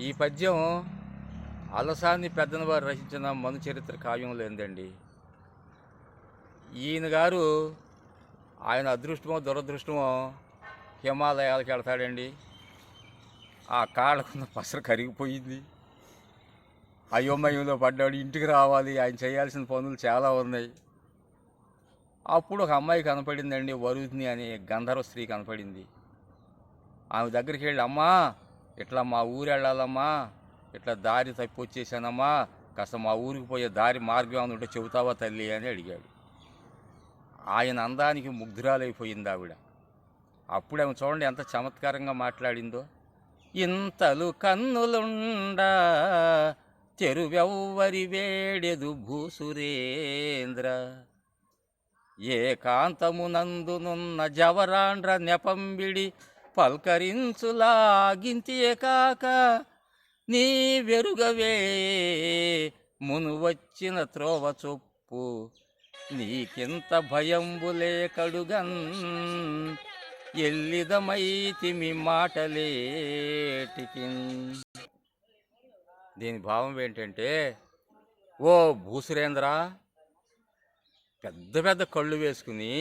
ఈ పద్యం అలసాని పెద్దనవారు రచించిన మను చరిత్ర కావ్యంలో ఏందండి. ఈయన గారు ఆయన అదృష్టమో దురదృష్టమో హిమాలయాలకు వెళ్తాడండి. ఆ కాళ్ళకున్న పసరు కరిగిపోయింది. అయోమయంలో పడ్డాడు. ఇంటికి రావాలి, ఆయన చేయాల్సిన పనులు చాలా ఉన్నాయి. అప్పుడు ఒక అమ్మాయి కనపడిందండి, వరుధిని అనే గంధర్వ స్త్రీ కనపడింది. ఆమె దగ్గరికి వెళ్ళి, అమ్మా ఇట్లా మా ఊరు వెళ్ళాలమ్మా, ఇట్లా దారి తప్పి వచ్చేసానమ్మా, కాస్త మా ఊరికి పోయే దారి మార్గం ఏమైనా ఉంటే చెబుతావా తల్లి అని అడిగాడు. ఆయన అందానికి ముగ్ధురాలైపోయింది ఆవిడ. అప్పుడు ఆమె చూడండి ఎంత చమత్కారంగా మాట్లాడిందో. ఇంతలు కన్నులుండా తెరువెవ్వరి వేడెదు భూసురేంద్ర, ఏకాంతమునందునున్న జవరాండ్ర నెపంబిడి పల్కరించులాగింతియే కాక, నీ వెరుగవే మును వచ్చిన త్రోవ చొప్పు, నీకింత భయంబులే కడుగన్ ఎల్లిదమైతిమి మాటలేటికి. దీని భావం ఏంటంటే, ఓ భూసురేంద్ర, పెద్ద పెద్ద కళ్ళు వేసుకుని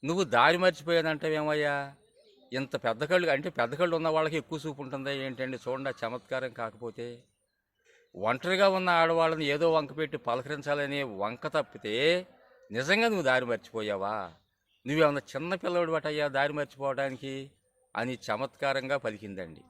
నువ్వు దారి మర్చిపోయానంటావేమయ్యా. ఇంత పెద్ద కళ్ళు అంటే పెద్ద కళ్ళు ఉన్న వాళ్ళకి ఎక్కువ చూపు ఉంటుందా ఏంటండి. చూడండి ఆ చమత్కారం. కాకపోతే ఒంటరిగా ఉన్న ఆడవాళ్ళని ఏదో వంక పెట్టి పలకరించాలనే వంక తప్పితే నిజంగా నువ్వు దారి మర్చిపోయావా, నువ్వేమన్నా చిన్న పిల్లవాడు బట్టయ్యా దారి మర్చిపోవడానికి అని చమత్కారంగా పలికిందండి.